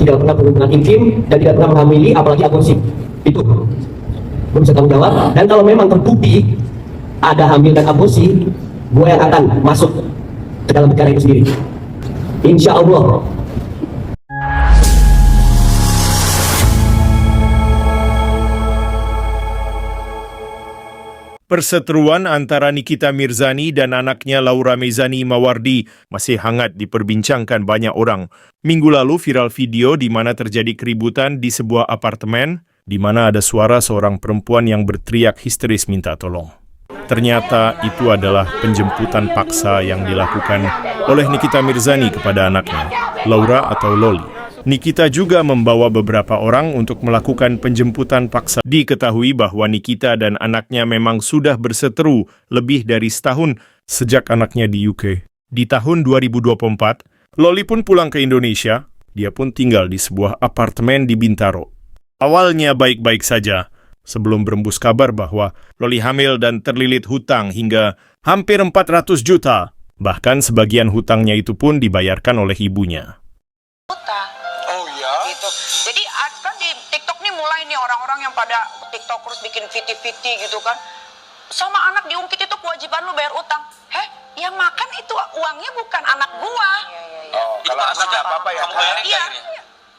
tidak pernah berhubungan intim, dan tidak pernah menghamili, apalagi aborsi. Itu gue bisa tanggung jawab. Dan kalau memang terbukti ada hamil dan aborsi, gue yang akan masuk ke dalam perkara itu sendiri, insya Allah. Perseteruan antara Nikita Mirzani dan anaknya Laura Mezani Mawardi masih hangat diperbincangkan banyak orang. Minggu lalu viral video di mana terjadi keributan di sebuah apartemen, di mana ada suara seorang perempuan yang berteriak histeris minta tolong. Ternyata itu adalah penjemputan paksa yang dilakukan oleh Nikita Mirzani kepada anaknya, Laura atau Loli. Nikita juga membawa beberapa orang untuk melakukan penjemputan paksa. Diketahui bahwa Nikita dan anaknya memang sudah berseteru lebih dari setahun sejak anaknya di UK. Di tahun 2024, Loli pun pulang ke Indonesia. Dia pun tinggal di sebuah apartemen di Bintaro. Awalnya baik-baik saja, sebelum berembus kabar bahwa Loli hamil dan terlilit hutang hingga hampir 400 juta. Bahkan sebagian hutangnya itu pun dibayarkan oleh ibunya. Jadi kan di TikTok nih mulai nih orang-orang yang pada TikTokers bikin viti-viti gitu kan. Sama anak diungkit itu kewajiban lu bayar utang. Yang makan itu uangnya bukan anak gua. Oh, kalau anak nggak apa-apa ya?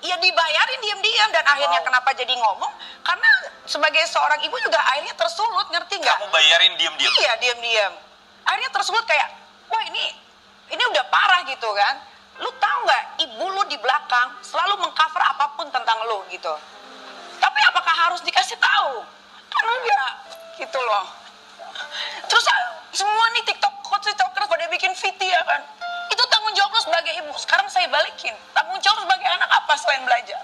Iya dibayarin diam-diam dan akhirnya kenapa jadi ngomong? Karena sebagai seorang ibu juga akhirnya tersulut, ngerti nggak? Kamu bayarin diam-diam? Iya diam-diam. Akhirnya tersulut kayak, wah ini udah parah gitu kan. Lu tahu nggak, ibu lu di belakang selalu mengcover apapun tentang lu gitu. Tapi apakah harus dikasih tahu? Kan enggak, gitu loh. Terus semua nih tiktokers pada bikin VT ya kan. Itu tanggung jawab lu sebagai ibu. Sekarang saya balikin, tanggung jawab sebagai anak apa selain belajar?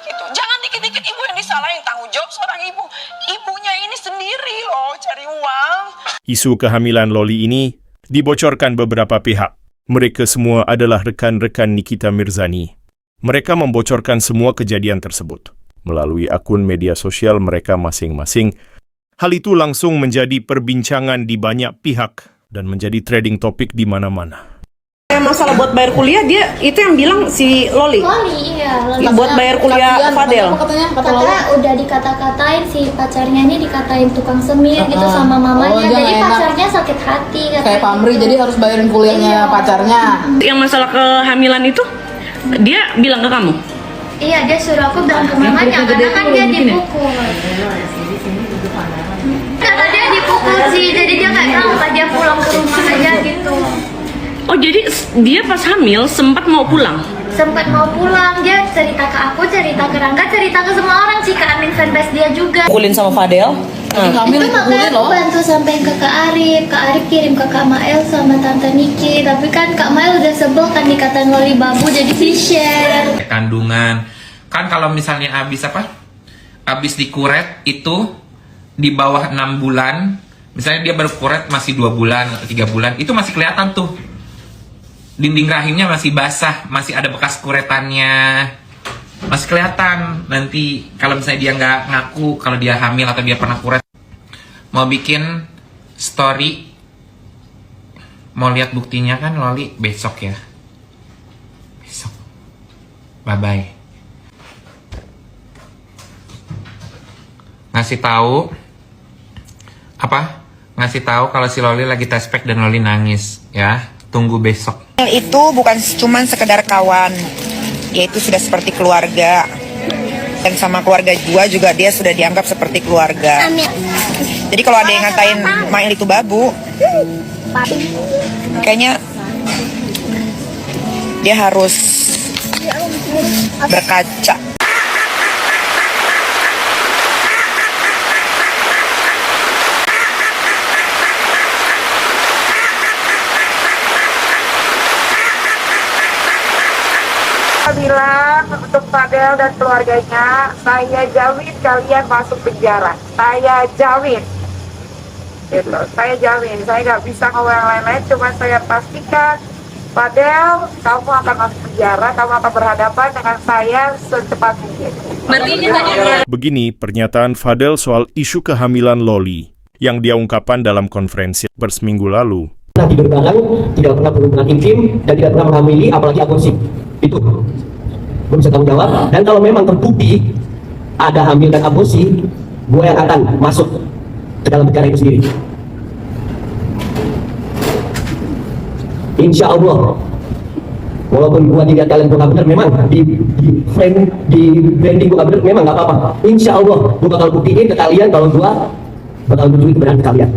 Gitu. Jangan dikit-dikit ibu yang disalahin, tanggung jawab seorang ibu. Ibunya ini sendiri loh cari uang. Isu kehamilan Loli ini dibocorkan beberapa pihak. Mereka semua adalah rekan-rekan Nikita Mirzani. Mereka membocorkan semua kejadian tersebut melalui akun media sosial mereka masing-masing. Hal itu langsung menjadi perbincangan di banyak pihak dan menjadi trending topik di mana-mana. Masalah buat bayar kuliah, dia itu yang bilang si Loli. Iya, Loli. Buat bayar kuliah Fadel. Katanya udah dikata-katain si pacarnya ini, dikatain tukang semir gitu sama mamanya. Jadi pacarnya sakit hati kayak pamrih, jadi harus bayarin kuliahnya pacarnya. Yang masalah kehamilan itu dia bilang ke kamu? Iya, dia suruh aku bilang ke mamanya karena kan dia dipukul. Karena dia dipukul sih, jadi dia nggak tahu apa dia pulang ke rumah aja gitu. Oh, jadi dia pas hamil sempat mau pulang? Sempat mau pulang, dia cerita ke aku, cerita ke Rangga, cerita ke semua orang sih, ke admin fanbase dia juga. Pukulin sama Fadel? Itu makanya aku bantu sampai ke Kak Arif kirim ke Kak Mael sama Tante Niki. Tapi kan Kak Mael udah sebel kan dikatain Loli babu, jadi di-share. Kandungan, kan kalau misalnya abis dikuret itu di bawah 6 bulan, misalnya dia baru kuret masih 2 bulan atau 3 bulan, itu masih kelihatan tuh. Dinding rahimnya masih basah, masih ada bekas kuretannya, masih kelihatan. Nanti kalau misalnya dia nggak ngaku kalau dia hamil atau dia pernah kuret, mau bikin story, mau lihat buktinya kan Loli besok ya, besok, bye bye. Ngasih tahu kalau si Loli lagi tes pack dan Loli nangis ya. Tunggu besok. Itu bukan cuma sekedar kawan, yaitu sudah seperti keluarga. Dan sama keluarga juga dia sudah dianggap seperti keluarga. Jadi kalau ada yang ngatain Mail itu babu, kayaknya dia harus berkaca. Bilang untuk Fadel dan keluarganya, saya jamin kalian masuk penjara. Saya jamin. Gitu. Saya jamin. Saya nggak bisa ngomong yang lain-lain. Cuma saya pastikan, Fadel, kamu akan masuk penjara. Kamu akan berhadapan dengan saya secepat mungkin. Begini pernyataan Fadel soal isu kehamilan Loli yang dia ungkapkan dalam konferensi pers minggu lalu. Tidur bareng, tidak pernah berhubungan intim, dan tidak pernah menghamili, apalagi aborsi. Itu gue bisa tanggung jawab. Dan kalau memang terbukti ada hamil dan aborsi, gue yang akan masuk ke dalam perkara itu sendiri. Insya Allah, walaupun gue dilihat kalian gue gak bener, memang di branding gue gak bener, memang gak apa-apa. Insya Allah gue bakal buktiin ke kalian kalau gue bakal tunjukin kebenaran ke kalian.